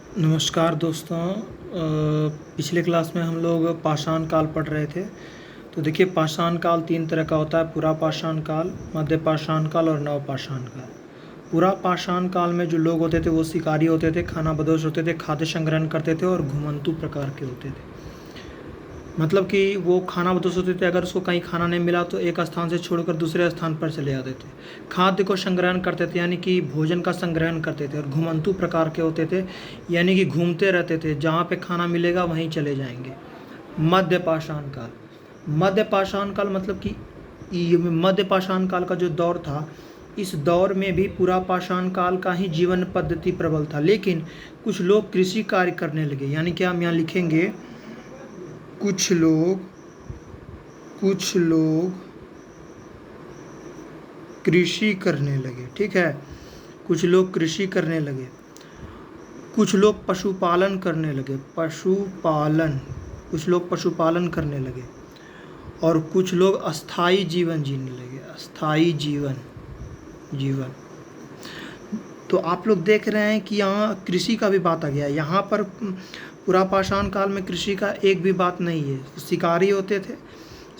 नमस्कार दोस्तों। पिछले क्लास में हम लोग पाषाण काल पढ़ रहे थे। तो देखिए, पाषाण काल तीन तरह का होता है: पूरा पाषाण काल, मध्य पाषाण काल और नव पाषाण काल। पूरा पाषाण काल में जो लोग होते थे वो शिकारी होते थे, खानाबदोश होते थे, खाद्य संग्रहण करते थे और घुमंतू प्रकार के होते थे। मतलब कि वो खानाबदोश होते थे, अगर उसको कहीं खाना नहीं मिला तो एक स्थान से छोड़कर दूसरे स्थान पर चले जाते थे। खाद्य को संग्रहण करते थे, यानी कि भोजन का संग्रहण करते थे। और घुमंतू प्रकार के होते थे, यानी कि घूमते रहते थे, जहाँ पे खाना मिलेगा वहीं चले जाएंगे। मध्य पाषाण काल। मध्य पाषाण काल मतलब कि ये मध्य पाषाण काल का जो दौर था, इस दौर में भी पूरा पाषाण काल का ही जीवन पद्धति प्रबल था, लेकिन कुछ लोग कृषि कार्य करने लगे। यानी कि हम यहाँ लिखेंगे कुछ लोग कृषि करने लगे। ठीक है, कुछ लोग कृषि करने लगे, कुछ लोग पशुपालन करने लगे, कुछ लोग पशुपालन करने लगे, और कुछ लोग अस्थाई जीवन जीने लगे। अस्थाई जीवन। तो आप लोग देख रहे हैं कि यहाँ कृषि का भी बात आ गया है। यहाँ पर पूरा पाषाण काल में कृषि का एक भी बात नहीं है। शिकारी होते थे,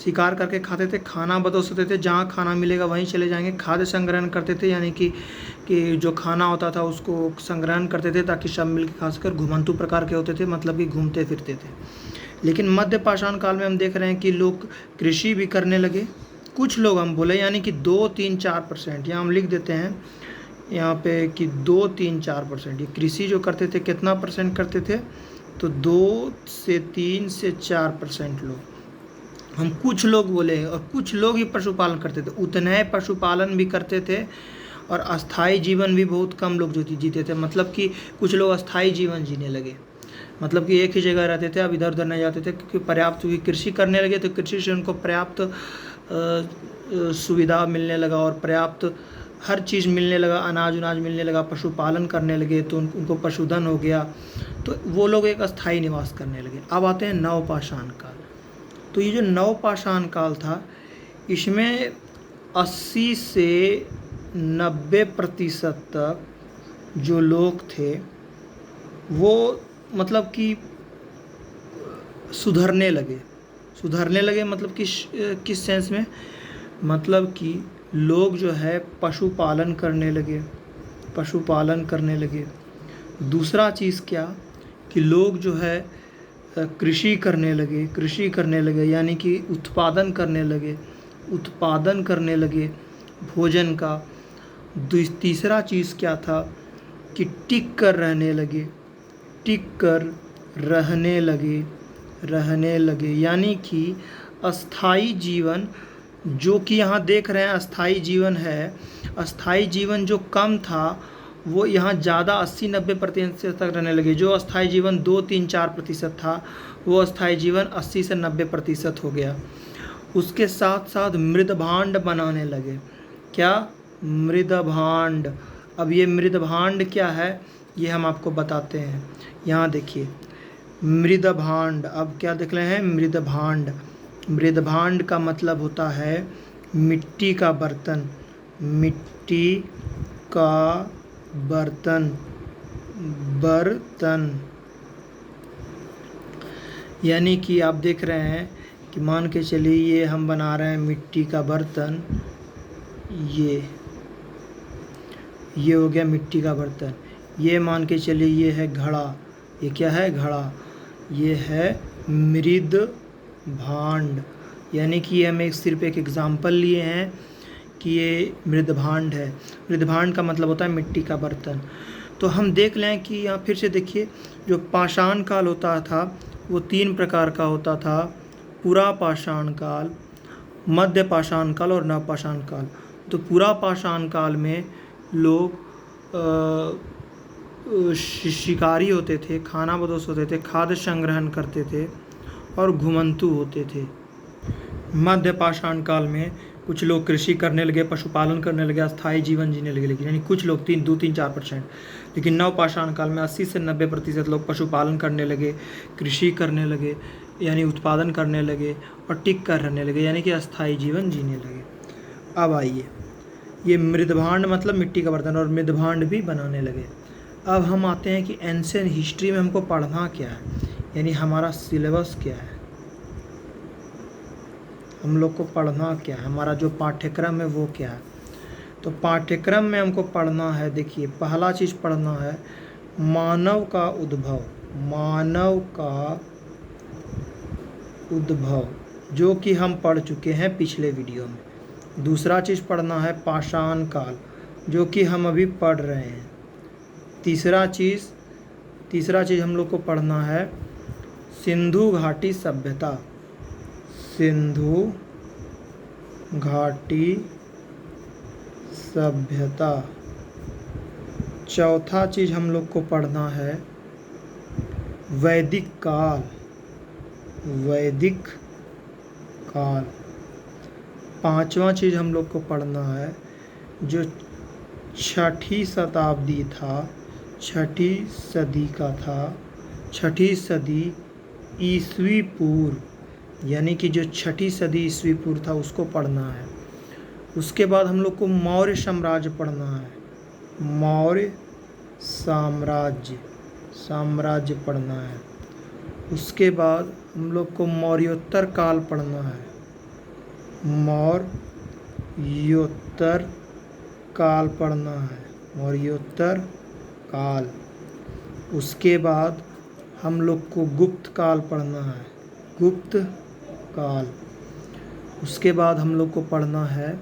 शिकार करके खाते थे, खानाबदोश होते थे, जहाँ खाना मिलेगा वहीं चले जाएंगे। खाद्य संग्रहण करते थे, यानी कि जो खाना होता था उसको संग्रहण करते थे ताकि सब मिल के खा सकर। घुमंतू प्रकार के होते थे, मतलब कि घूमते फिरते थे। लेकिन मध्य पाषाण काल में हम देख रहे हैं कि लोग कृषि भी करने लगे। कुछ लोग हम बोले, यानी कि 2-3-4%, यहाँ हम लिख देते हैं यहाँ पे कि 2-3-4%। ये कृषि जो करते थे कितना परसेंट करते थे? तो 2 से 3 से 4% लोग। हम कुछ लोग बोले, और कुछ लोग ही पशुपालन करते थे। उतने पशुपालन भी करते थे, और अस्थाई जीवन भी बहुत कम लोग जो जीते थे। मतलब कि कुछ लोग अस्थाई जीवन जीने लगे, मतलब कि एक ही जगह रहते थे, अब इधर उधर नहीं जाते थे, क्योंकि पर्याप्त कृषि करने लगे तो कृषि से उनको पर्याप्त सुविधा मिलने लगा और पर्याप्त हर चीज़ मिलने लगा, अनाज मिलने लगा। पशुपालन करने लगे तो उनको पशुधन हो गया, तो वो लोग एक अस्थाई निवास करने लगे। अब आते हैं नवपाषाण काल। तो ये जो नवपाषाण काल था, इसमें 80 से 90% तक जो लोग थे वो मतलब कि सुधरने लगे। मतलब किस सेंस में? मतलब कि लोग जो है पशुपालन करने लगे। दूसरा चीज़ क्या कि लोग जो है कृषि करने लगे, यानी कि उत्पादन करने लगे भोजन का। तीसरा चीज़ क्या था कि टिक कर रहने लगे, यानी कि अस्थाई जीवन, जो कि यहाँ देख रहे हैं अस्थाई जीवन है। अस्थाई जीवन जो कम था वो यहाँ ज़्यादा 80-90% तक रहने लगे। जो अस्थाई जीवन 2-3-4% था, वो अस्थाई जीवन 80 से 90% हो गया। उसके साथ साथ मृदभांड बनाने लगे। क्या? मृदभांड। अब ये मृदभांड क्या है ये हम आपको बताते हैं। यहाँ देखिए, मृदभांड। अब क्या देख रहे हैं? मृदभांड का मतलब होता है मिट्टी का बर्तन। यानी कि आप देख रहे हैं कि मान के चलिए ये हम बना रहे हैं मिट्टी का बर्तन। ये हो गया मिट्टी का बर्तन। ये मान के चलिए ये है घड़ा। ये क्या है? घड़ा। ये है मृद भांड। यानी कि हम सिर्फ एक एग्जाम्पल लिए हैं कि ये मृदभांड है। मृदभांड का मतलब होता है मिट्टी का बर्तन। तो हम देख लें कि यहाँ फिर से देखिए, जो पाषाण काल होता था वो 3 प्रकार का होता था: पूरा पाषाण काल, मध्य पाषाण काल और नवपाषाण काल। तो पूरा पाषाण काल में लोग शिकारी होते थे, खानाबदोश होते थे, खाद्य संग्रहण करते थे और घुमंतू होते थे। मध्य पाषाण काल में कुछ लोग कृषि करने लगे, पशुपालन करने लगे, अस्थाई जीवन जीने लगे, लेकिन यानी कुछ लोग 2-3-4%। लेकिन नवपाषाण काल में 80 से 90% लोग पशुपालन करने लगे, कृषि करने लगे, यानी उत्पादन करने लगे, और टिक कर रहने लगे, यानी कि अस्थाई जीवन जीने लगे। अब आइए, ये मृदभांड मतलब मिट्टी का बर्तन, और मृदभांड भी बनाने लगे। अब हम आते हैं कि एंशिएंट हिस्ट्री में हमको पढ़ना क्या है, यानी हमारा सिलेबस क्या है, हम लोग को पढ़ना क्या है, हमारा जो पाठ्यक्रम है वो क्या है। तो पाठ्यक्रम में हमको पढ़ना है, देखिए पहला चीज़ पढ़ना है मानव का उद्भव, मानव का उद्भव, जो कि हम पढ़ चुके हैं पिछले वीडियो में। दूसरा चीज़ पढ़ना है पाषाण काल, जो कि हम अभी पढ़ रहे हैं। तीसरा चीज़ हम लोग को पढ़ना है सिंधु घाटी सभ्यता, सिंधु घाटी सभ्यता। चौथा चीज़ हम लोग को पढ़ना है वैदिक काल, वैदिक काल। पांचवा चीज़ हम लोग को पढ़ना है जो 6ठी शताब्दी था, 6ठी सदी का था, 6ठी सदी ईस्वी पूर्व, यानी कि जो 6ठी सदी ईस्वी पूर्व था उसको पढ़ना है। उसके बाद हम लोग को मौर्य साम्राज्य पढ़ना है, मौर्य साम्राज्य पढ़ना है। उसके बाद हम लोग को मौर्योत्तर काल पढ़ना है, मौर्योत्तर काल पढ़ना है, मौर्योत्तर काल। उसके बाद हम लोग को गुप्त काल पढ़ना है, गुप्त काल। उसके बाद हम लोग को पढ़ना है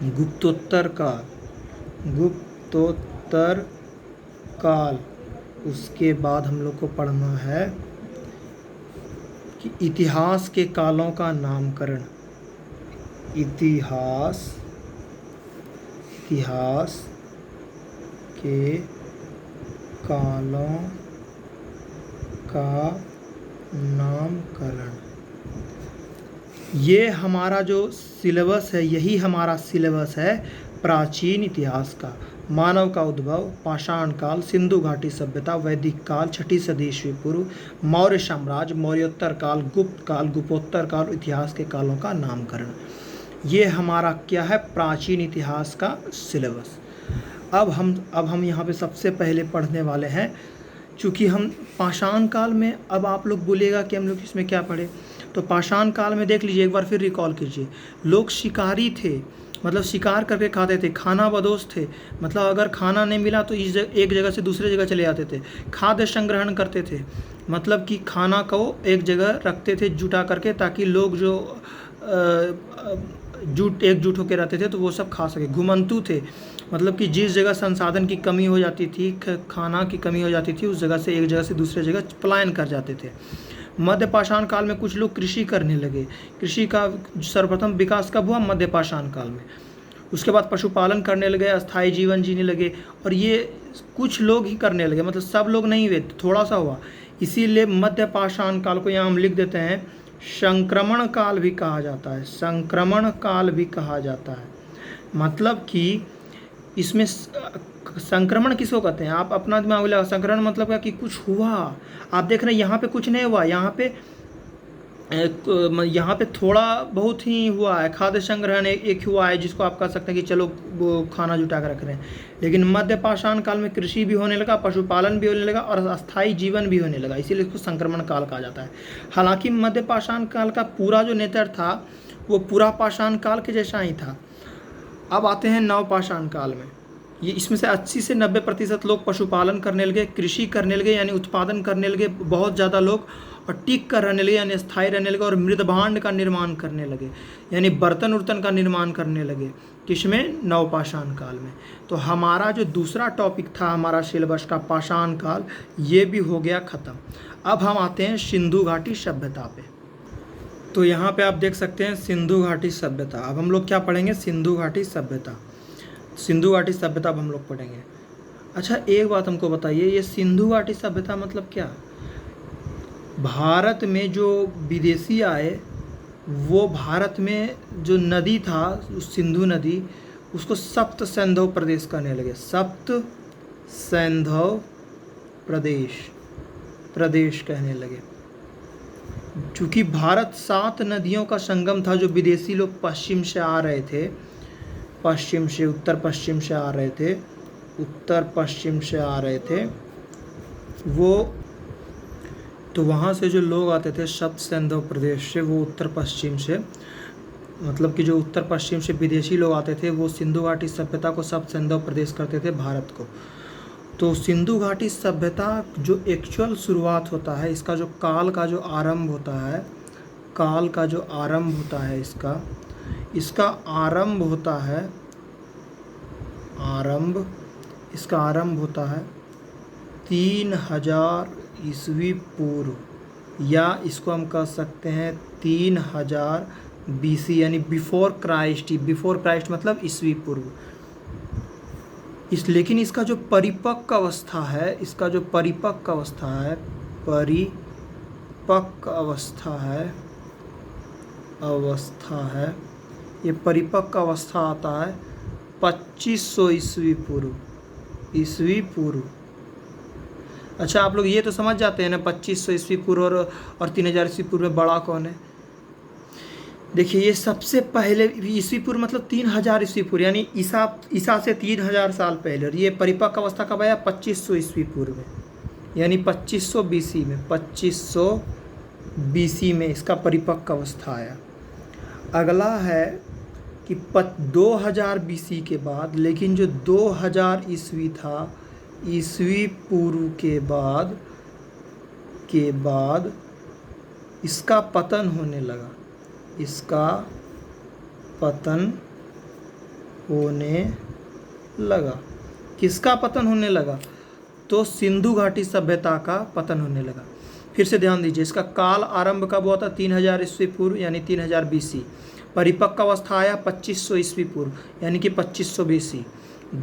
गुप्तोत्तर काल, गुप्तोत्तर काल। उसके बाद हम लोग को पढ़ना है कि इतिहास के कालों का नामकरण, इतिहास के कालों का नामकरण। ये हमारा जो सिलेबस है, यही हमारा सिलेबस है प्राचीन इतिहास का। मानव का उद्भव, पाषाण काल, सिंधु घाटी सभ्यता, वैदिक काल, 6ठी सदी ईस्वी पूर्व, मौर्य साम्राज्य, मौर्योत्तर काल, गुप्त काल, गुप्तोत्तर काल, इतिहास के कालों का नामकरण। ये हमारा क्या है, प्राचीन इतिहास का सिलेबस। अब हम यहाँ पे सबसे पहले पढ़ने वाले हैं, चूँकि हम पाषाण काल में, अब आप लोग बोलिएगा कि हम लोग इसमें क्या पढ़े, तो पाषाण काल में देख लीजिए, एक बार फिर रिकॉल कीजिए। लोग शिकारी थे, मतलब शिकार करके खाते थे, खाना बदोश थे, मतलब अगर खाना नहीं मिला तो एक जगह से दूसरे जगह चले जाते थे। खाद्य संग्रहण करते थे, मतलब कि खाना को एक जगह रखते थे जुटा करके, ताकि लोग जो एकजुट होकर रहते थे तो वो सब खा सके। घुमंतु थे, मतलब कि जिस जगह संसाधन की कमी हो जाती थी, खाना की कमी हो जाती थी, उस जगह से एक जगह से दूसरे जगह पलायन कर जाते थे। मध्य पाषाण काल में कुछ लोग कृषि करने लगे। कृषि का सर्वप्रथम विकास कब हुआ, मध्य पाषाण काल में। उसके बाद पशुपालन करने लगे, अस्थायी जीवन जीने लगे, और ये कुछ लोग ही करने लगे, मतलब सब लोग नहीं हुए, थोड़ा सा हुआ। इसीलिए मध्य पाषाण काल को यहाँ हम लिख देते हैं संक्रमण काल भी कहा जाता है, संक्रमण काल भी कहा जाता है। मतलब कि इसमें संक्रमण किसको कहते हैं, आप अपना दिमाग लगा। संक्रमण मतलब क्या कि कुछ हुआ। आप देख रहे हैं यहाँ पे कुछ नहीं हुआ, यहाँ पे थोड़ा बहुत ही हुआ है। खाद्य संग्रहण एक हुआ है, जिसको आप कह सकते हैं कि चलो वो खाना जुटा कर रख रहे हैं। लेकिन मध्य पाषाण काल में कृषि भी होने लगा, पशुपालन भी होने लगा, और अस्थायी जीवन भी होने लगा, इसीलिए इसको संक्रमण काल कहा जाता है। हालांकि मध्य पाषाण काल का पूरा जो नेचर था वो पूरा पाषाण काल के जैसा ही था। अब आते हैं नव पाषाण काल में। ये इसमें से 80 से 90% लोग पशुपालन करने लगे, कृषि करने लगे, यानी उत्पादन करने लगे बहुत ज़्यादा लोग, और टिक कर रहने लगे, यानी स्थायी रहने लगे, और मृदभांड का निर्माण करने लगे, यानी बर्तन उर्तन का निर्माण करने लगे। किसमें, नवपाषाण काल में। तो हमारा जो दूसरा टॉपिक था हमारा सिलेबस का, पाषाण काल, ये भी हो गया ख़त्म। अब हम आते हैं सिंधु घाटी सभ्यता पे। तो यहाँ पे आप देख सकते हैं सिंधु घाटी सभ्यता। अब हम लोग क्या पढ़ेंगे, सिंधु घाटी सभ्यता। सिंधु घाटी सभ्यता अब हम लोग पढ़ेंगे। अच्छा, एक बात हमको बताइए, ये सिंधु घाटी सभ्यता मतलब क्या? भारत में जो विदेशी आए, वो भारत में जो नदी था, सिंधु नदी, उसको सप्त सैंधव प्रदेश कहने लगे। सप्त सैंधव प्रदेश कहने लगे। चूँकि भारत 7 नदियों का संगम था, जो विदेशी लोग पश्चिम से आ रहे थे, पश्चिम से, उत्तर पश्चिम से आ रहे थे, उत्तर पश्चिम से आ रहे थे वो, तो वहाँ से जो लोग आते थे सप्त सिंधु प्रदेश से, वो उत्तर पश्चिम से, मतलब कि जो उत्तर पश्चिम से विदेशी लोग आते थे वो सिंधु घाटी सभ्यता को सप्त सिंधु प्रदेश करते थे भारत को। तो सिंधु घाटी सभ्यता जो एक्चुअल शुरुआत होता है, इसका जो काल का जो आरंभ होता है, काल का जो आरंभ होता है इसका आरंभ होता है, इसका आरंभ होता है 3000 ईस्वी पूर्व, या इसको हम कह सकते हैं 3000 BC, यानी बिफोर क्राइस्ट। बिफोर क्राइस्ट मतलब ईस्वी पूर्व। लेकिन इसका जो परिपक्व अवस्था है, ये परिपक्व अवस्था आता है 2500 ईस्वी पूर्व। अच्छा, आप लोग ये तो समझ जाते हैं ना 2500 ईस्वी पूर्व और 3000 ईस्वी पूर्व में बड़ा कौन है। देखिए, ये सबसे पहले ईस्वी पूर्व मतलब 3000 ईस्वी पूर्व, यानी ईसा से 3000 साल पहले। और ये परिपक्व अवस्था कब आया? 2500 ईस्वी पूर्व में, यानी 2500 BC में, 2500 BC में इसका परिपक्व अवस्था आया। अगला है कि 2000 BC के बाद, लेकिन जो 2000 ईस्वी था, ईस्वी पूर्व के बाद इसका पतन होने लगा, इसका पतन होने लगा। किसका पतन होने लगा? तो सिंधु घाटी सभ्यता का पतन होने लगा। फिर से ध्यान दीजिए, इसका काल आरंभ कब हुआ था? 3000 ईस्वी पूर्व, यानी 3000 BC। परिपक्व अवस्था आया 2500 ईस्वी पूर्व, यानी कि 2500 BC।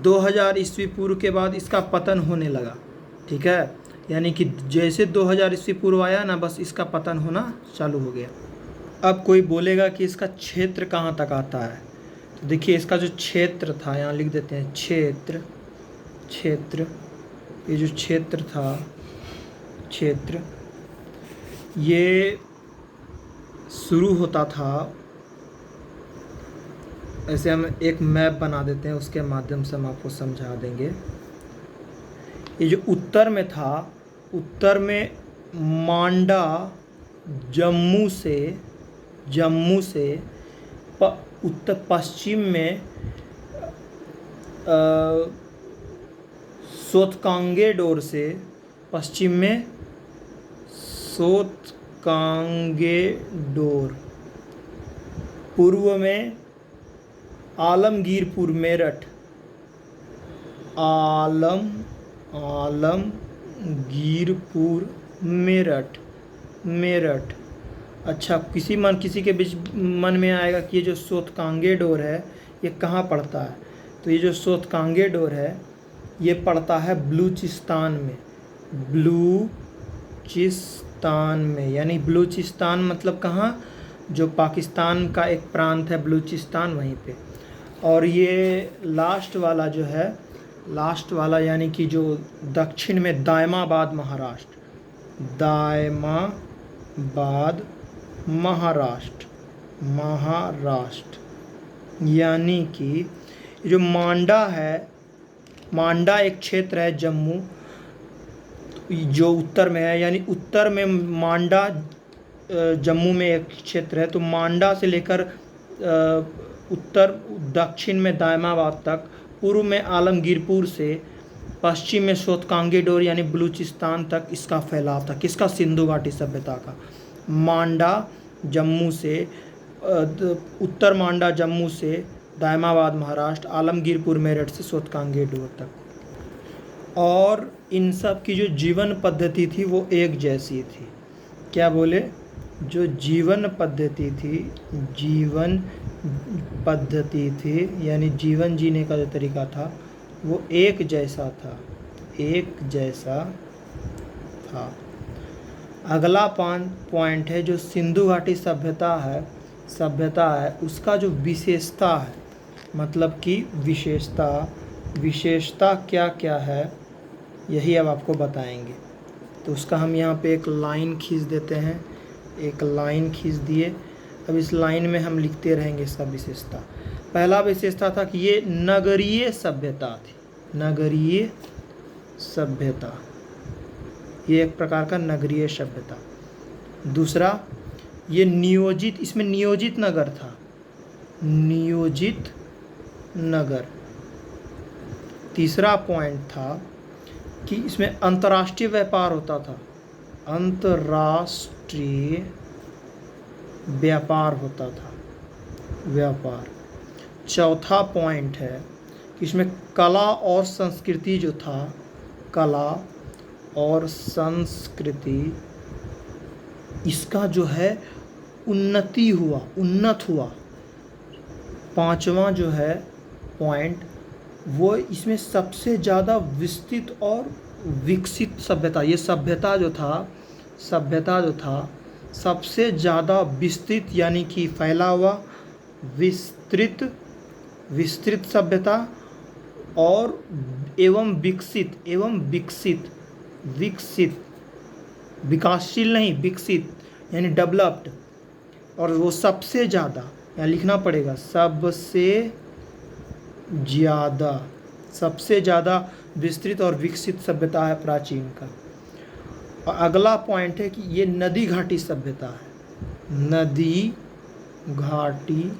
2000 ईस्वी पूर्व के बाद इसका पतन होने लगा, ठीक है, यानी कि जैसे 2000 ईस्वी पूर्व आया ना, बस इसका पतन होना चालू हो गया। अब कोई बोलेगा कि इसका क्षेत्र कहाँ तक आता है, तो देखिए इसका जो क्षेत्र था, यहाँ लिख देते हैं क्षेत्र, ये जो क्षेत्र था, ये शुरू होता था, ऐसे हम एक मैप बना देते हैं, उसके माध्यम से हम आपको समझा देंगे। ये जो उत्तर में था, उत्तर में मांडा जम्मू से उत्तर पश्चिम में सोतकांगेडोर से, पश्चिम में सोतकांगेडोर, पूर्व में आलमगीरपुर मेरठ, आलमगीरपुर मेरठ। अच्छा, किसी के बीच मन में आएगा कि ये जो सोतकांगेडोर है ये कहाँ पड़ता है, तो ये जो सोतकांगेडोर है ये पड़ता है बलूचिस्तान में, यानी बलूचिस्तान मतलब कहाँ? जो पाकिस्तान का एक प्रांत है बलूचिस्तान, वहीं पे। और ये लास्ट वाला यानी कि जो दक्षिण में दायमाबाद महाराष्ट्र, यानी कि जो मांडा है, मांडा एक क्षेत्र है जम्मू जो उत्तर में है, यानी उत्तर में मांडा जम्मू में एक क्षेत्र है। तो मांडा से लेकर उत्तर दक्षिण में दायमाबाद तक, पूर्व में आलमगीरपुर से, पश्चिम में सोतकांगेडोर यानी बलूचिस्तान तक इसका फैलाव था। किसका? सिंधु घाटी सभ्यता का। मांडा जम्मू से, उत्तर मांडा जम्मू से दायमाबाद महाराष्ट्र, आलमगीरपुर मेरठ से सोतकांगेडोर तक। और इन सब की जो जीवन पद्धति थी वो एक जैसी थी। क्या बोले? जो जीवन पद्धति थी यानी जीवन जीने का जो तरीका था वो एक जैसा था। अगला पॉइंट है जो सिंधु घाटी सभ्यता है, उसका जो विशेषता है, मतलब कि विशेषता क्या क्या है, यही अब आपको बताएंगे। तो उसका हम यहाँ पे एक लाइन खींच देते हैं, एक लाइन खींच दिए। अब इस लाइन में हम लिखते रहेंगे सब विशेषता। पहला विशेषता था कि ये नगरीय सभ्यता थी। नगरीय सभ्यता, ये एक प्रकार का नगरीय सभ्यता। दूसरा, ये नियोजित, इसमें नियोजित नगर था, नियोजित नगर। तीसरा पॉइंट था कि इसमें अंतर्राष्ट्रीय व्यापार होता था, अंतर्राष्ट्रीय व्यापार होता था, व्यापार। चौथा पॉइंट है कि इसमें कला और संस्कृति जो था, कला और संस्कृति, इसका जो है उन्नति हुआ, उन्नत हुआ। पांचवा जो है पॉइंट, वो इसमें सबसे ज़्यादा विस्तृत और विकसित सभ्यता, ये सभ्यता जो था सबसे ज़्यादा विस्तृत यानी कि फैला हुआ, विस्तृत सभ्यता और एवं विकसित, विकासशील नहीं, विकसित यानी डेवलप्ड। और वो सबसे ज़्यादा, यहाँ लिखना पड़ेगा, सबसे ज़्यादा विस्तृत और विकसित सभ्यता है प्राचीन का। और अगला पॉइंट है कि ये नदी घाटी सभ्यता है, नदी घाटी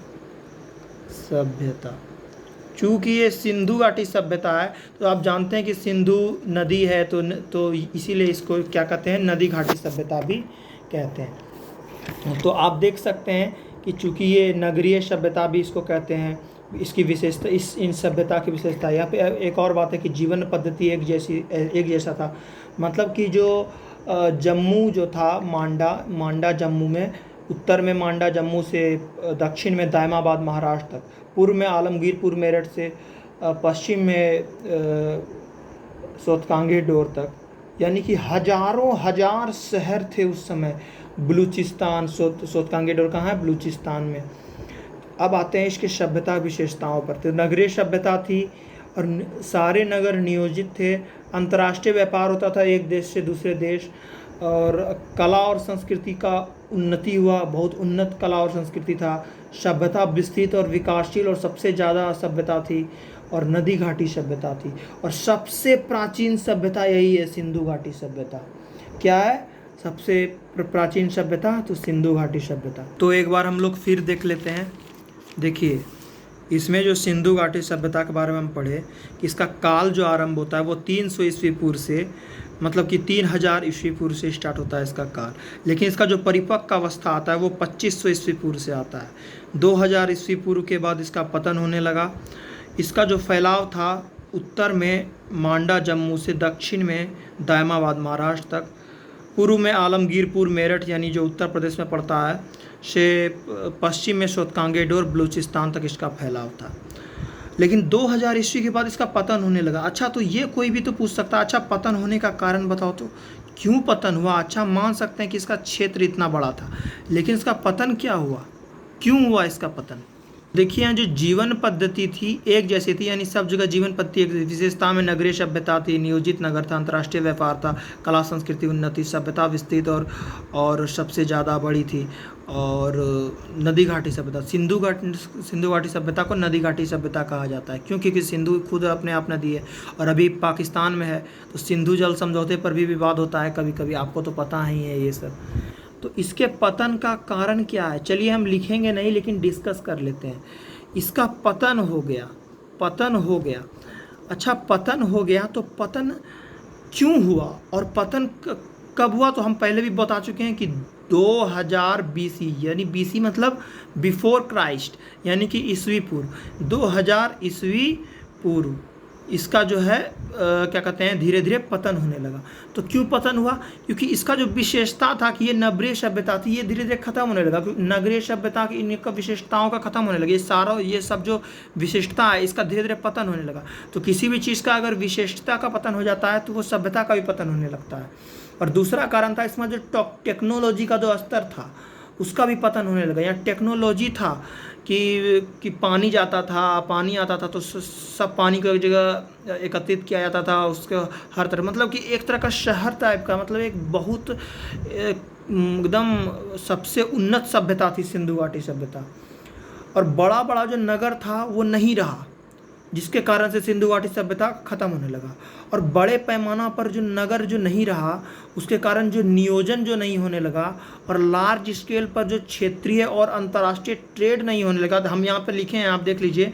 सभ्यता। चूँकि ये सिंधु घाटी सभ्यता है, तो आप जानते हैं कि सिंधु नदी है, तो इसीलिए इसको क्या कहते हैं, नदी घाटी सभ्यता भी कहते हैं। तो आप देख सकते हैं कि चूँकि ये नगरीय सभ्यता भी इसको कहते हैं, इसकी विशेषता, इन सभ्यता की विशेषता। यहाँ पे एक और बात है कि जीवन पद्धति एक जैसा था। मतलब कि जो जम्मू जो था, मांडा जम्मू में, उत्तर में मांडा जम्मू से दक्षिण में दायमाबाद महाराष्ट्र तक, पूर्व में आलमगीरपुर मेरठ से पश्चिम में सोतकांगे डोर तक, यानी कि हजारों हजार शहर थे उस समय। बलूचिस्तान, सोतकांगे डोर कहाँ है, बलूचिस्तान में। अब आते हैं इसके सभ्यता विशेषताओं पर। तो नगरीय सभ्यता थी और सारे नगर नियोजित थे, अंतर्राष्ट्रीय व्यापार होता था एक देश से दूसरे देश, और कला और संस्कृति का उन्नति हुआ, बहुत उन्नत कला और संस्कृति था। सभ्यता विस्तृत और विकासशील और सबसे ज़्यादा सभ्यता थी, और नदी घाटी सभ्यता थी। और सबसे प्राचीन सभ्यता यही है, सिंधु घाटी सभ्यता। क्या है सबसे प्राचीन सभ्यता? तो सिंधु घाटी सभ्यता। तो एक बार हम लोग फिर देख लेते हैं। देखिए, इसमें जो सिंधु घाटी सभ्यता के बारे में हम पढ़े कि इसका काल जो आरंभ होता है वो 300 ईस्वी पूर्व से, मतलब कि 3000 ईस्वी पूर्व से स्टार्ट होता है इसका काल। लेकिन इसका जो परिपक्व अवस्था आता है वो 2500 ईस्वी पूर्व से आता है। 2000 ईस्वी पूर्व के बाद इसका पतन होने लगा। इसका जो फैलाव था, उत्तर में मांडा जम्मू से दक्षिण में दायमाबाद महाराष्ट्र तक, पूर्व में आलमगीरपुर मेरठ यानी जो उत्तर प्रदेश में पड़ता है से पश्चिम में सोतकांगे डोर बलूचिस्तान तक इसका फैलाव था। लेकिन 2000 ईस्वी के बाद इसका पतन होने लगा। अच्छा, तो ये कोई भी तो पूछ सकता है, अच्छा पतन होने का कारण बताओ तो, क्यों पतन हुआ? अच्छा, मान सकते हैं कि इसका क्षेत्र इतना बड़ा था, लेकिन इसका पतन क्या हुआ, क्यों हुआ इसका पतन? देखिए, यहाँ जो जीवन पद्धति थी एक जैसी थी, यानी सब जगह जीवन पद्धति एक विशेषता में नगरीय सभ्यता थी, नियोजित नगर था, अंतर्राष्ट्रीय व्यापार था, कला संस्कृति उन्नति, सभ्यता विस्तृत और सबसे ज़्यादा बड़ी थी, और नदी घाटी सभ्यता। सिंधु घाटी सभ्यता को नदी घाटी सभ्यता कहा जाता है, क्योंकि सिंधु खुद अपने आप नदी है, और अभी पाकिस्तान में है, तो सिंधु जल समझौते पर भी विवाद होता है कभी कभी, आपको तो पता ही है ये सब। तो इसके पतन का कारण क्या है? चलिए हम लिखेंगे नहीं, लेकिन डिस्कस कर लेते हैं। इसका पतन हो गया। अच्छा, पतन हो गया तो पतन क्यों हुआ और पतन कब हुआ? तो हम पहले भी बता चुके हैं कि 2000 BC, यानी BC मतलब बिफोर क्राइस्ट, यानी कि ईस्वी पूर्व, 2000 ईस्वी पूर्व इसका जो है क्या कहते हैं, धीरे धीरे पतन होने लगा। तो क्यों पतन हुआ? क्योंकि इसका जो विशेषता था कि ये नगरीय सभ्यता थी, ये धीरे धीरे खत्म होने लगा। नगरीय सभ्यता की इनका विशेषताओं का खत्म होने लगा, ये सब जो विशिष्टता है इसका धीरे धीरे पतन होने लगा। तो किसी भी चीज़ का अगर विशेषता का पतन हो जाता है तो वो सभ्यता का भी पतन होने लगता है। और दूसरा कारण था इसमें जो टेक्नोलॉजी का जो स्तर था उसका भी पतन होने लगा। यहाँ टेक्नोलॉजी था कि पानी जाता था, पानी आता था तो सब पानी को एक जगह एकत्रित किया जाता था, उसके हर तरह, मतलब कि एक तरह का शहर टाइप का, मतलब एक बहुत एकदम सबसे उन्नत सभ्यता थी सिंधु घाटी सभ्यता। और बड़ा बड़ा जो नगर था वो नहीं रहा, जिसके कारण से सिंधु घाटी सभ्यता खत्म होने लगा। और बड़े पैमाना पर जो नगर जो नहीं रहा, उसके कारण जो नियोजन जो नहीं होने लगा, और लार्ज स्केल पर जो क्षेत्रीय और अंतर्राष्ट्रीय ट्रेड नहीं होने लगा। तो हम यहाँ पर लिखे हैं, आप देख लीजिए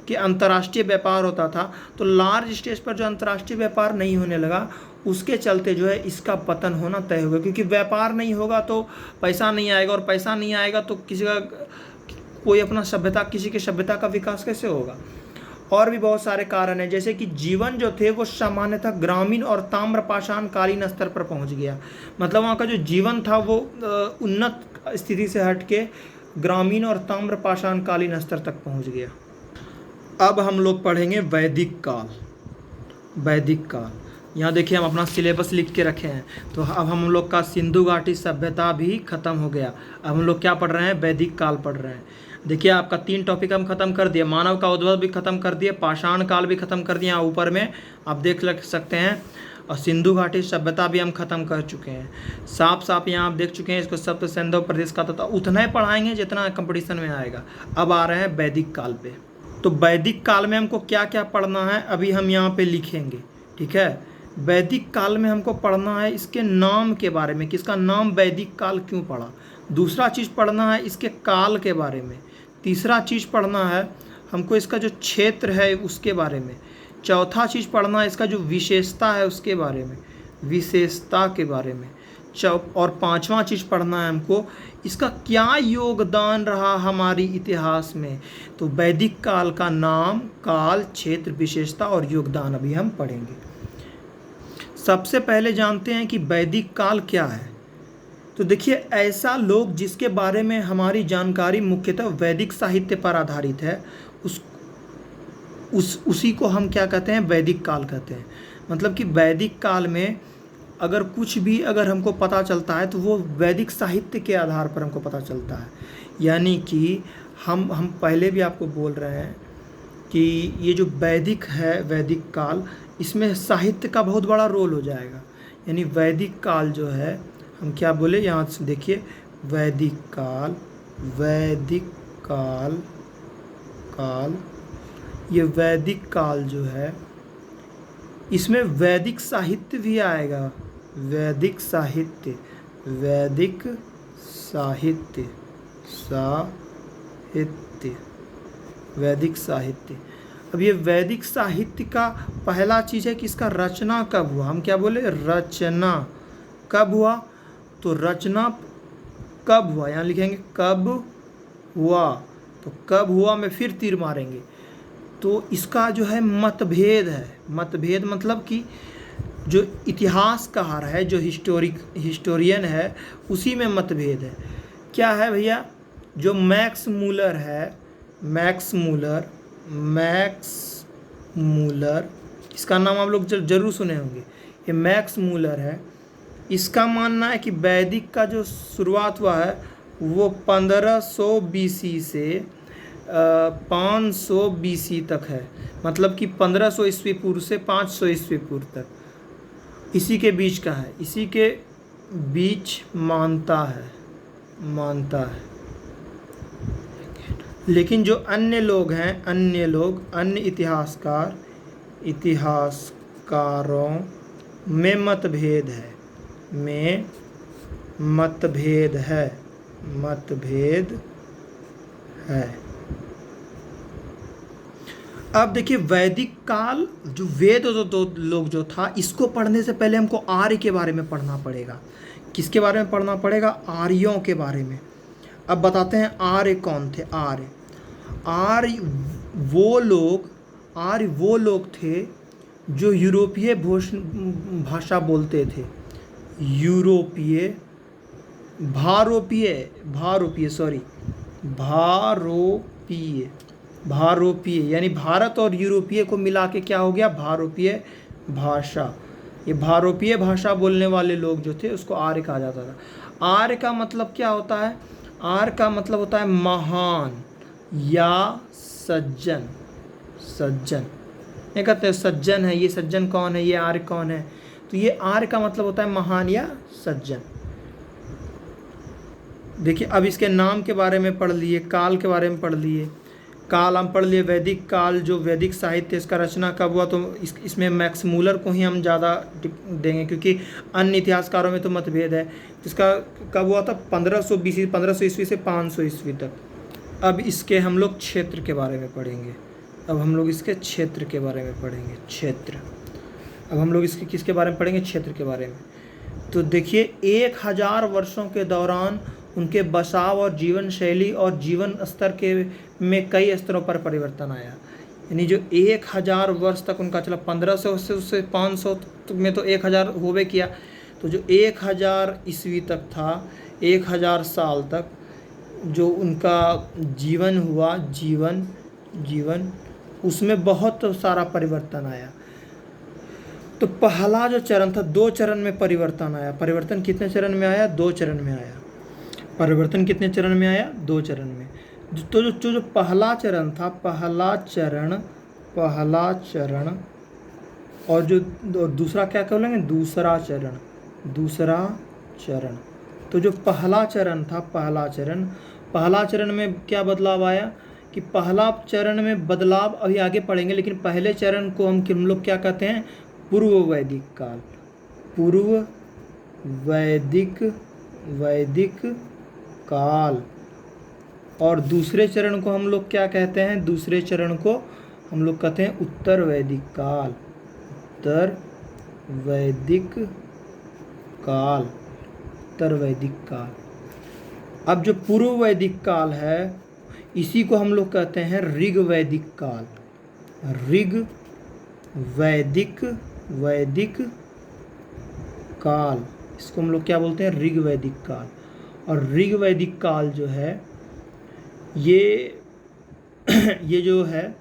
कि अंतर्राष्ट्रीय व्यापार होता था, तो लार्ज स्टेज पर जो अंतर्राष्ट्रीय व्यापार नहीं होने लगा, उसके चलते जो है इसका पतन होना तय होगा। क्योंकि व्यापार नहीं होगा तो पैसा नहीं आएगा, और पैसा नहीं आएगा तो किसी का कोई अपना सभ्यता, किसी की सभ्यता का विकास कैसे होगा। और भी बहुत सारे कारण हैं, जैसे कि जीवन जो थे वो सामान्यतः ग्रामीण और ताम्रपाषाण कालीन स्तर पर पहुंच गया। मतलब वहाँ का जो जीवन था वो उन्नत स्थिति से हट के ग्रामीण और ताम्रपाषाण कालीन स्तर तक पहुंच गया। अब हम लोग पढ़ेंगे वैदिक काल। वैदिक काल, यहाँ देखिए हम अपना सिलेबस लिख के रखे हैं। तो अब हम लोग का सिंधु घाटी सभ्यता भी खत्म हो गया। अब हम लोग क्या पढ़ रहे हैं, वैदिक काल पढ़ रहे हैं। देखिए आपका 3 टॉपिक हम खत्म कर दिए, मानव का उद्भव भी खत्म कर दिए, पाषाण काल भी खत्म कर दिया, ऊपर में आप देख सकते हैं, और सिंधु घाटी सभ्यता भी हम खत्म कर चुके हैं। साफ साफ यहाँ आप देख चुके हैं, इसको सप्त सिंधु प्रदेश का तो उतना ही पढ़ाएंगे जितना कंपटीशन में आएगा। अब आ रहे हैं वैदिक काल पे। तो वैदिक काल में हमको क्या क्या पढ़ना है अभी हम यहाँ पे लिखेंगे, ठीक है। वैदिक काल में हमको पढ़ना है इसके नाम के बारे में, किसका नाम वैदिक काल क्यों पड़ा। दूसरा चीज़ पढ़ना है इसके काल के बारे में। तीसरा चीज़ पढ़ना है हमको इसका जो क्षेत्र है उसके बारे में। चौथा चीज़ पढ़ना है इसका जो विशेषता है उसके बारे में, विशेषता के बारे में। और पांचवा चीज़ पढ़ना है हमको इसका क्या योगदान रहा हमारी इतिहास में। तो वैदिक काल का नाम, काल, क्षेत्र, विशेषता और योगदान अभी हम पढ़ेंगे। सबसे पहले जानते हैं कि वैदिक काल क्या है। तो देखिए ऐसा लोग जिसके बारे में हमारी जानकारी मुख्यतः वैदिक साहित्य पर आधारित है, उसी को हम क्या कहते हैं, वैदिक काल कहते हैं। मतलब कि वैदिक काल में अगर कुछ भी अगर हमको पता चलता है तो वो वैदिक साहित्य के आधार पर हमको पता चलता है। यानी कि हम पहले भी आपको बोल रहे हैं कि ये जो वैदिक है, वैदिक काल, इसमें साहित्य का बहुत बड़ा रोल हो जाएगा। यानी वैदिक काल जो है हम क्या बोले, यहाँ से देखिए वैदिक काल, वैदिक काल, काल, ये वैदिक काल जो है इसमें वैदिक साहित्य भी आएगा। वैदिक साहित्य, वैदिक साहित्य, साहित्य, वैदिक साहित्य। अब ये वैदिक साहित्य का पहला चीज़ है कि इसका रचना कब हुआ। हम क्या बोले, रचना कब हुआ। तो रचना कब हुआ, यहाँ लिखेंगे कब हुआ। तो कब हुआ में फिर तीर मारेंगे। तो इसका जो है मतभेद है। मतभेद मतलब कि जो इतिहासकार है, जो हिस्टोरियन है, उसी में मतभेद है। क्या है भैया, जो मैक्स मूलर है, मैक्स मूलर, इसका नाम आप लोग जरूर सुने होंगे। ये मैक्स मूलर है। इसका मानना है कि वैदिक का जो शुरुआत हुआ है वो 1500 BC से 500 BC तक है। मतलब कि 1500 ईस्वी पूर्व से 500 ईस्वी पूर्व तक, इसी के बीच का है, इसी के बीच मानता है। लेकिन जो अन्य लोग हैं, अन्य इतिहासकारों में मतभेद है। अब देखिए वैदिक काल जो वेद दो लोग जो था, इसको पढ़ने से पहले हमको आर्य के बारे में पढ़ना पड़ेगा। किसके बारे में पढ़ना पड़ेगा, आर्यों के बारे में। अब बताते हैं आर्य कौन थे। आर्य वो लोग थे जो यूरोपीय भाषा बोलते थे। भारोपीय यानी भारत और यूरोपीय को मिला के क्या हो गया, भारोपीय भाषा। ये भारोपीय भाषा बोलने वाले लोग जो थे उसको आर्य कहा जाता था। आर्य का मतलब क्या होता है, आर्य का मतलब होता है महान या सज्जन। ये कहते हैं सज्जन है, ये सज्जन कौन है, ये आर्य कौन है। तो ये आर्य का मतलब होता है महान या सज्जन। देखिए अब इसके नाम के बारे में पढ़ लिए, काल के बारे में पढ़ लिए। काल हम पढ़ लिए वैदिक काल, जो वैदिक साहित्य इसका रचना कब हुआ, तो इसमें मैक्स मूलर को ही हम ज़्यादा देंगे क्योंकि अन्य इतिहासकारों में तो मतभेद है। इसका कब हुआ था, 1500 ईस्वी, 1500 ईस्वी से 500 ईस्वी तक। अब इसके हम लोग क्षेत्र के बारे में पढ़ेंगे। अब हम लोग इसके क्षेत्र के बारे में पढ़ेंगे। क्षेत्र, अब हम लोग इसके किसके बारे में पढ़ेंगे, क्षेत्र के बारे में। तो देखिए 1000 वर्षों के दौरान उनके बसाव और जीवन शैली और जीवन स्तर के में कई स्तरों पर परिवर्तन आया। यानी जो 1000 वर्ष तक उनका चला, 1500 से उससे 500 में तो 1000 होवे किया, तो जो 1000 ईस्वी तक था, 1000 साल तक जो उनका जीवन हुआ, जीवन उसमें बहुत सारा परिवर्तन आया। तो पहला जो चरण था, 2 चरण में परिवर्तन आया। परिवर्तन कितने चरण में आया, 2 चरण में आया। परिवर्तन कितने चरण में आया, 2 चरण में। तो जो पहला चरण था, पहला चरण और जो दूसरा क्या बोलेंगे, दूसरा चरण। तो जो पहला चरण था, पहला चरण में क्या बदलाव आया कि पहला चरण में बदलाव अभी आगे पढ़ेंगे, लेकिन पहले चरण को हम लोग क्या कहते हैं, पूर्व वैदिक काल। और दूसरे चरण को हम लोग क्या कहते हैं, दूसरे चरण को हम लोग कहते हैं उत्तर वैदिक काल। अब जो पूर्व वैदिक काल है, इसी को हम लोग कहते हैं ऋग वैदिक काल। इसको हम लोग क्या बोलते हैं, ऋग वैदिक काल। और ऋग वैदिक काल जो है ये जो है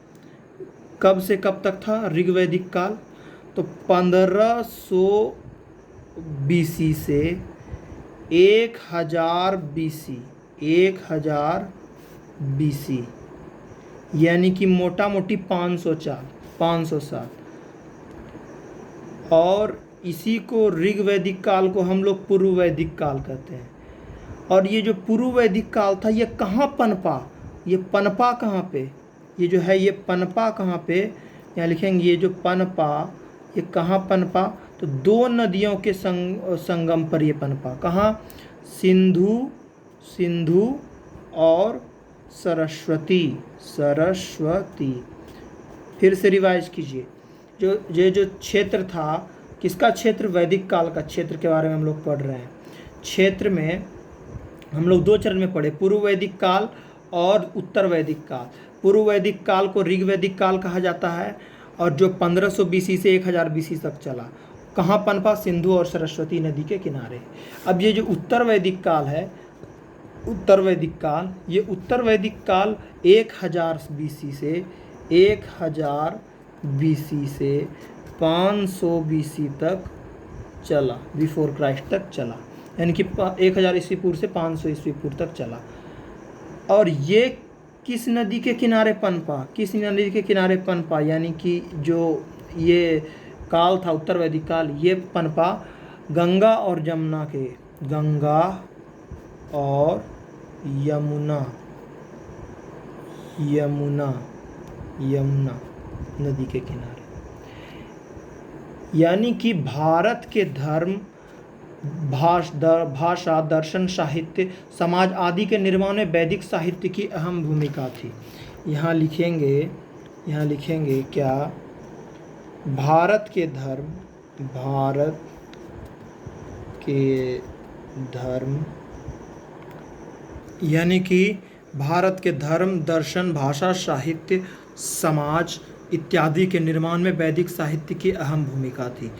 कब से कब तक था ऋग वैदिक काल, तो 1500 BC से 1000 BC, यानी कि मोटा मोटी 500 साल। और इसी को ऋग वैदिक काल को हम लोग पूर्व वैदिक काल कहते हैं। और ये जो पूर्व वैदिक काल था, ये कहाँ पनपा, ये पनपा कहाँ पे, ये जो है ये पनपा कहाँ पे, यहाँ लिखेंगे ये जो पनपा, ये कहाँ पनपा, तो 2 नदियों के संगम पर ये पनपा। कहाँ, सिंधु और सरस्वती। फिर से रिवाइज कीजिए, जो क्षेत्र था, किसका क्षेत्र, वैदिक काल का क्षेत्र के बारे में हम लोग पढ़ रहे हैं। क्षेत्र में हम लोग 2 चरण में पढ़े, पूर्व वैदिक काल और उत्तर वैदिक काल। पूर्व वैदिक काल को ऋग वैदिक काल कहा जाता है, और जो 1500 BC से 1000 BC तक चला। कहाँ पनपा, सिंधु और सरस्वती नदी के किनारे। अब ये जो उत्तर वैदिक काल है, उत्तर वैदिक काल 1000 BC से 500 BC तक चला, बिफोर क्राइस्ट तक चला, यानी कि 1000 ईस्वी पूर्व से 500 ईस्वी पूर्व तक चला। और ये किस नदी के किनारे पनपा, यानी कि जो ये काल था उत्तर वैदिक काल, ये पनपा गंगा और यमुना नदी के किनारे। यानी कि भारत के धर्म, भाषा, दर्शन, साहित्य, समाज आदि के निर्माण में वैदिक साहित्य की अहम भूमिका थी। यहाँ लिखेंगे क्या, भारत के धर्म यानी कि भारत के धर्म, दर्शन, भाषा, साहित्य, समाज इत्यादि के निर्माण में वैदिक साहित्य की अहम भूमिका थी।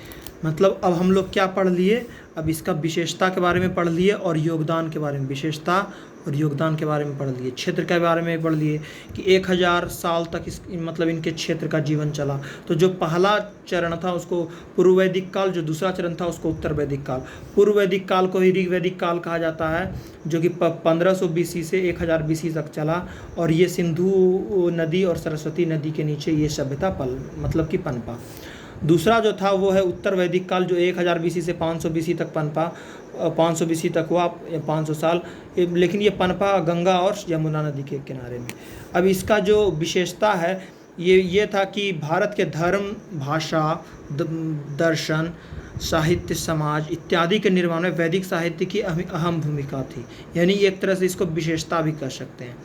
मतलब अब हम लोग क्या पढ़ लिए, अब इसका विशेषता के बारे में पढ़ लिए और योगदान के बारे में, विशेषता और योगदान के बारे में पढ़ लिए। क्षेत्र के बारे में पढ़ लिए कि 1000 साल तक मतलब इनके क्षेत्र का जीवन चला। तो जो पहला चरण था उसको पूर्व वैदिक काल, जो दूसरा चरण था उसको उत्तर वैदिक काल। पूर्व वैदिक काल को ही ऋग वैदिक काल कहा जाता है, जो कि 1500 BC से 1000 BC तक चला। और ये सिंधु नदी और सरस्वती नदी के नीचे ये सभ्यता मतलब कि पनपा। दूसरा जो था वो है उत्तर वैदिक काल, जो 1000 बीसी से 500 बीसी तक पनपा, 500 बीसी तक हुआ, 500 साल, लेकिन ये पनपा गंगा और यमुना नदी के किनारे में। अब इसका जो विशेषता है ये था कि भारत के धर्म, भाषा, दर्शन, साहित्य, समाज इत्यादि के निर्माण में वैदिक साहित्य की अहम भूमिका थी, यानी एक तरह से इसको विशेषता भी कह सकते हैं।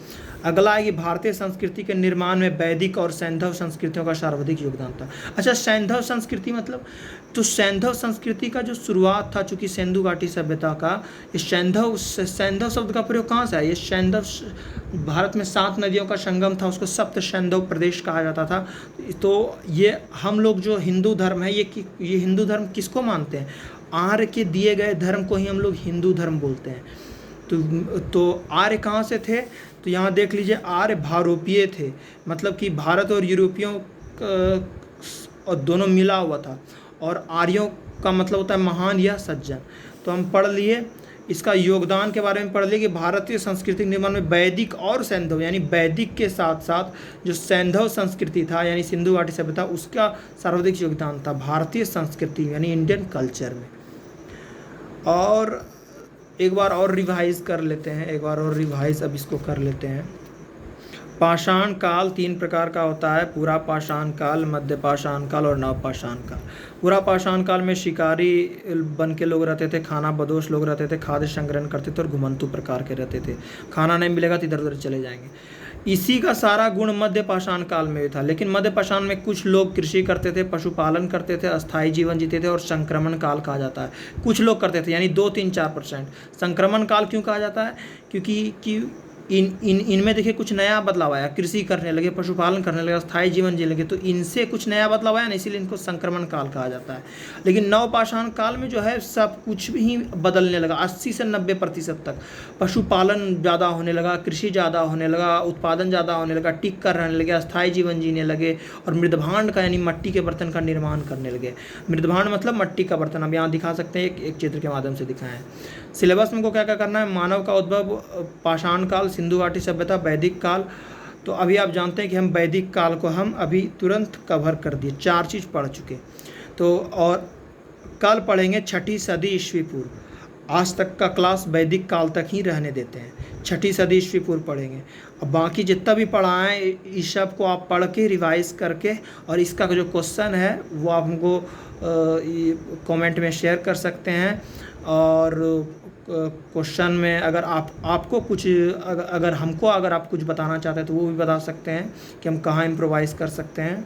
अगला है कि भारतीय संस्कृति के निर्माण में वैदिक और सैंधव संस्कृतियों का सर्वाधिक योगदान था। अच्छा, सैंधव संस्कृति मतलब, तो सैंधव संस्कृति का जो शुरुआत था, चूँकि सिंधु घाटी सभ्यता का, ये सैंधव शब्द का प्रयोग कहाँ से है? ये सैंधव, भारत में 7 नदियों का संगम था, उसको सप्त सैंधव प्रदेश कहा जाता था। तो ये हम लोग जो हिंदू धर्म है, ये हिंदू धर्म किसको मानते हैं? आर्य के दिए गए धर्म को ही हम लोग हिंदू धर्म बोलते हैं। तो आर्य कहाँ से थे? तो यहाँ देख लीजिए, आर्य भारोपीय थे, मतलब कि भारत और यूरोपियों और दोनों मिला हुआ था, और आर्यों का मतलब होता है महान या सज्जन। तो हम पढ़ लिए इसका योगदान के बारे में, पढ़ लिए कि भारतीय सांस्कृतिक निर्माण में वैदिक और सैंधव, यानी वैदिक के साथ साथ जो सैंधव संस्कृति था यानी सिंधु घाटी सभ्यता, उसका सर्वाधिक योगदान था भारतीय संस्कृति यानी इंडियन कल्चर में। और एक बार और रिवाइज कर लेते हैं, अब इसको कर लेते हैं। पाषाण काल 3 प्रकार का होता है, पूरा पाषाण काल, मध्य पाषाण काल और नव पाषाण काल। पूरा पाषाण काल में शिकारी बन के लोग रहते थे, खाना बदोश लोग रहते थे, खाद्य संग्रहण करते थे और घुमंतु प्रकार के रहते थे, खाना नहीं मिलेगा तो इधर उधर चले जाएंगे। इसी का सारा गुण मध्य पाषाण काल में भी था, लेकिन मध्य पाषाण में कुछ लोग कृषि करते थे, पशुपालन करते थे, अस्थायी जीवन जीते थे और संक्रमण काल कहा जाता है। कुछ लोग करते थे, यानी 2-3-4%। संक्रमण काल क्यों कहा जाता है? क्योंकि इनमें देखिए कुछ नया बदलाव आया, कृषि करने लगे, पशुपालन करने लगे, स्थायी जीवन जीने लगे, तो इनसे कुछ नया बदलाव आया ना, इसीलिए इनको संक्रमण काल कहा जाता है। लेकिन नवपाषाण काल में जो है सब कुछ ही बदलने लगा, 80 से 90% तक पशुपालन ज़्यादा होने लगा, कृषि ज़्यादा होने लगा, उत्पादन ज़्यादा होने लगा, टिक कर रहने लगे, स्थायी जीवन जीने लगे और मृदभांड का यानी मिट्टी के बर्तन का निर्माण करने लगे। मृदभांड मतलब मिट्टी का बर्तन, अब यहाँ दिखा सकते हैं, एक चित्र के माध्यम से दिखाएं। सिलेबस में को क्या क्या करना है? मानव का उद्भव, पाषाण काल, सिंधु घाटी सभ्यता, वैदिक काल। तो अभी आप जानते हैं कि हम वैदिक काल को हम अभी तुरंत कवर कर दिए, 4 चीज़ पढ़ चुके। तो और कल पढ़ेंगे 6ठी सदी ईस्वी पूर्व। आज तक का क्लास वैदिक काल तक ही रहने देते हैं, 6ठी सदी ईस्वी पूर्व पढ़ेंगे। अब बाकी जितना भी पढ़ा है इस सब को आप पढ़ के रिवाइज करके, और इसका जो क्वेश्चन है वो आप हमको कमेंट में शेयर कर सकते हैं। और क्वेश्चन में अगर आपको कुछ अगर आप कुछ बताना चाहते हैं तो वो भी बता सकते हैं कि हम कहाँ इम्प्रोवाइज़ कर सकते हैं।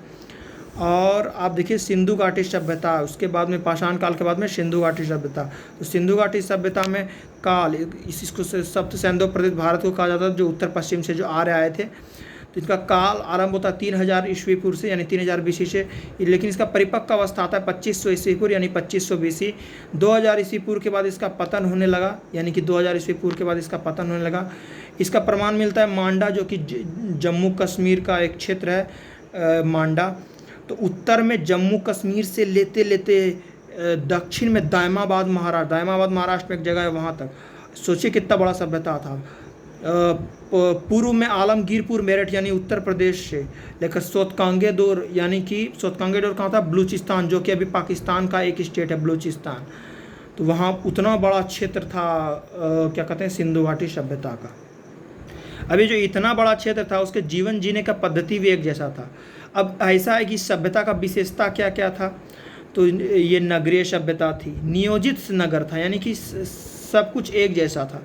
और आप देखिए सिंधु घाटी सभ्यता, उसके बाद में पाषाण काल के बाद में सिंधु घाटी सभ्यता। तो सिंधु घाटी सभ्यता में काल, इसको सप्त सैंधव प्रदेश भारत को कहा जाता है, जो उत्तर पश्चिम से जो आर्य आए थे। तो इनका काल आरंभ होता है 3000 ईस्वी पूर्व से, यानी 3000 बीसी से, लेकिन इसका परिपक्व अवस्था आता है 2500 ईस्वी पूर्व यानी 2500 बीसी। 2000 ईस्वी पूर्व के बाद इसका पतन होने लगा, यानी कि 2000 ईस्वी पूर्व के बाद इसका पतन होने लगा। इसका प्रमाण मिलता है मांडा, जो कि जम्मू कश्मीर का एक क्षेत्र है, मांडा। तो उत्तर में जम्मू कश्मीर से लेते लेते दक्षिण में दायमाबाद महाराष्ट्र में एक जगह है, वहाँ तक। सोचिए कितना बड़ा सभ्यता था। पूर्व में आलमगीरपुर मेरठ यानी उत्तर प्रदेश से लेकर सोतकांगेदोर, यानी कि सोतकांगेदोर कहाँ था? बलूचिस्तान, जो कि अभी पाकिस्तान का एक स्टेट है बलूचिस्तान। तो वहाँ उतना बड़ा क्षेत्र था, क्या कहते हैं, सिंधु घाटी सभ्यता का। अभी जो इतना बड़ा क्षेत्र था उसके जीवन जीने का पद्धति भी एक जैसा था। अब ऐसा है कि सभ्यता का विशेषता क्या क्या था? तो ये नगरीय सभ्यता थी, नियोजित नगर था, यानी कि सब कुछ एक जैसा था।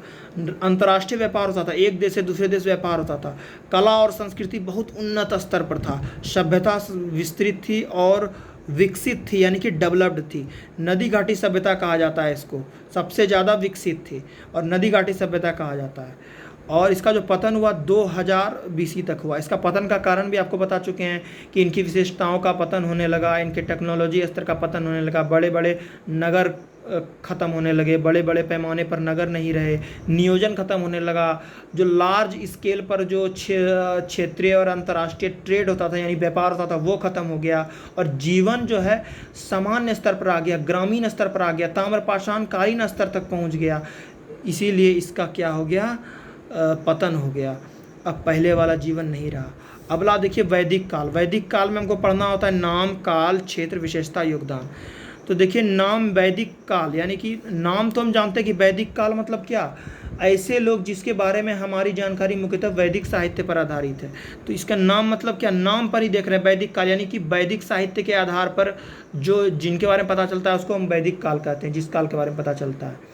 अंतर्राष्ट्रीय व्यापार होता था, एक देश से दूसरे देश व्यापार होता था। कला और संस्कृति बहुत उन्नत स्तर पर था। सभ्यता विस्तृत थी और विकसित थी, यानी कि डेवलप्ड थी। नदी घाटी सभ्यता कहा जाता है इसको, सबसे ज़्यादा विकसित थी और नदी घाटी सभ्यता कहा जाता है। और इसका जो पतन हुआ 2000 बीसी तक हुआ। इसका पतन का कारण भी आपको बता चुके हैं कि इनकी विशेषताओं का पतन होने लगा, इनके टेक्नोलॉजी स्तर का पतन होने लगा, बड़े बड़े नगर ख़त्म होने लगे, बड़े बड़े पैमाने पर नगर नहीं रहे, नियोजन ख़त्म होने लगा। जो लार्ज स्केल पर जो क्षेत्रीय और अंतर्राष्ट्रीय ट्रेड होता था, यानी व्यापार होता था, वो ख़त्म हो गया। और जीवन जो है सामान्य स्तर पर आ गया, ग्रामीण स्तर पर आ गया, ताम्रपाषाण कालीन स्तर तक पहुँच गया। इसीलिए इसका क्या हो गया? पतन हो गया। अब पहले वाला जीवन नहीं रहा। अगला देखिए वैदिक काल। वैदिक काल में हमको पढ़ना होता है नाम, काल, क्षेत्र, विशेषता, योगदान। तो देखिए नाम वैदिक काल, यानी कि नाम तो हम जानते हैं कि वैदिक काल मतलब क्या, ऐसे लोग जिसके बारे में हमारी जानकारी मुख्यतः वैदिक साहित्य पर आधारित है। तो इसका नाम मतलब क्या, नाम पर ही देख रहे हैं वैदिक काल, यानी कि वैदिक साहित्य के आधार पर जो जिनके बारे में पता चलता है उसको हम वैदिक काल कहते हैं, जिस काल के बारे में पता चलता है।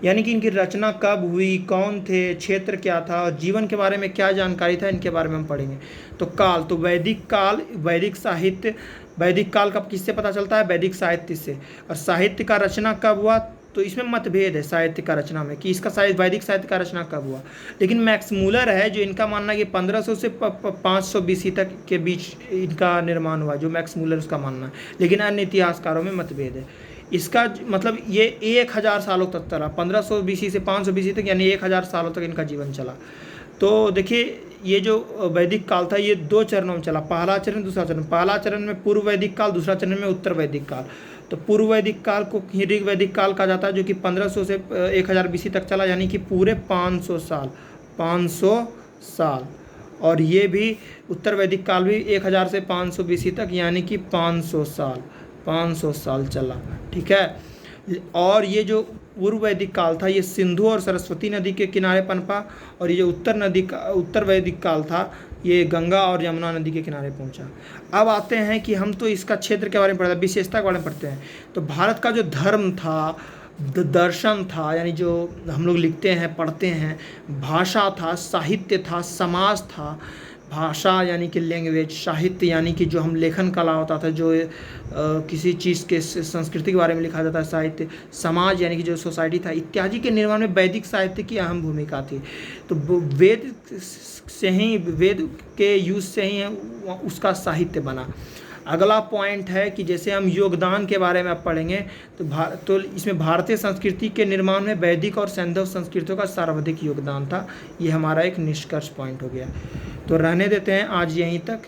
यानी कि इनकी रचना कब हुई, कौन थे, क्षेत्र क्या था और जीवन के बारे में क्या जानकारी था, इनके बारे में हम पढ़ेंगे। तो काल, तो वैदिक काल, वैदिक साहित्य, वैदिक काल कब किससे पता चलता है, वैदिक साहित्य से। और साहित्य का रचना कब हुआ, तो इसमें मतभेद है साहित्य का रचना में कि इसका वैदिक साहित्य का रचना कब हुआ। लेकिन मैक्स मूलर है जो इनका मानना है कि 1500 से 500 BC तक के बीच इनका निर्माण हुआ, जो मैक्स मूलर उसका मानना है। लेकिन अन्य इतिहासकारों में मतभेद है। इसका मतलब ये 1000 सालों तक चला, 1500 BC से 500 BC तक, यानी 1000 सालों तक इनका जीवन चला। तो देखिए ये जो वैदिक काल था ये 2 चरणों में चला, पहला चरण, दूसरा चरण। पहला चरण में पूर्व वैदिक काल, दूसरा चरण में उत्तर वैदिक काल। तो पूर्व वैदिक काल को ऋग वैदिक काल कहा जाता है, जो कि 1500 से 1000 BC तक चला, यानी कि पूरे 500 साल, 500 साल। और ये भी उत्तर वैदिक काल भी 1000 से 500 BC तक, यानी कि 500 साल, 500 साल चला। ठीक है। और ये जो पूर्व वैदिक काल था ये सिंधु और सरस्वती नदी के किनारे पनपा, और ये जो उत्तर वैदिक काल था ये गंगा और यमुना नदी के किनारे पहुंचा। अब आते हैं कि हम तो इसका क्षेत्र के बारे में पढ़ते हैं, विशेषता के बारे में पढ़ते हैं। तो भारत का जो धर्म था, दर्शन था, यानी जो हम लोग लिखते हैं पढ़ते हैं, भाषा था, साहित्य था, समाज था। भाषा यानी कि लैंग्वेज, साहित्य यानी कि जो हम लेखन कला होता था, जो किसी चीज़ के संस्कृति के बारे में लिखा जाता है साहित्य, समाज यानी कि जो सोसाइटी था, इत्यादि के निर्माण में वैदिक साहित्य की अहम भूमिका थी। तो वेद से ही, वेद के यूज से ही उसका साहित्य बना। अगला पॉइंट है कि जैसे हम योगदान के बारे में अब पढ़ेंगे, तो इसमें भारतीय संस्कृति के निर्माण में वैदिक और सैंधव संस्कृतियों का सर्वाधिक योगदान था। ये हमारा एक निष्कर्ष पॉइंट हो गया। तो रहने देते हैं आज यहीं तक,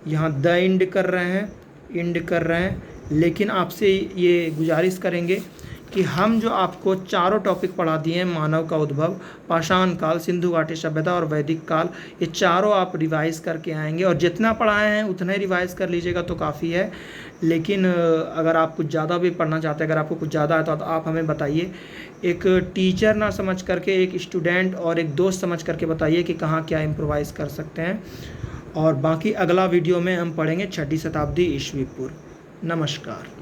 यहाँ द एंड कर रहे हैं। लेकिन आपसे ये गुजारिश करेंगे कि हम जो आपको चारों टॉपिक पढ़ा दिए हैं, मानव का उद्भव, पाषाण काल, सिंधु घाटी सभ्यता और वैदिक काल, ये चारों आप रिवाइज़ करके आएंगे। और जितना पढ़ाए हैं उतना ही रिवाइज़ कर लीजिएगा तो काफ़ी है। लेकिन अगर आप कुछ ज़्यादा भी पढ़ना चाहते हैं, अगर आपको कुछ ज़्यादा आता है तो आप हमें बताइए। एक टीचर ना समझ करके, एक स्टूडेंट और एक दोस्त समझ करके बताइए कि कहाँ क्या इम्प्रोवाइज़ कर सकते हैं। और बाकी अगला वीडियो में हम पढ़ेंगे 6वीं शताब्दी ईस्वी पूर्व। नमस्कार।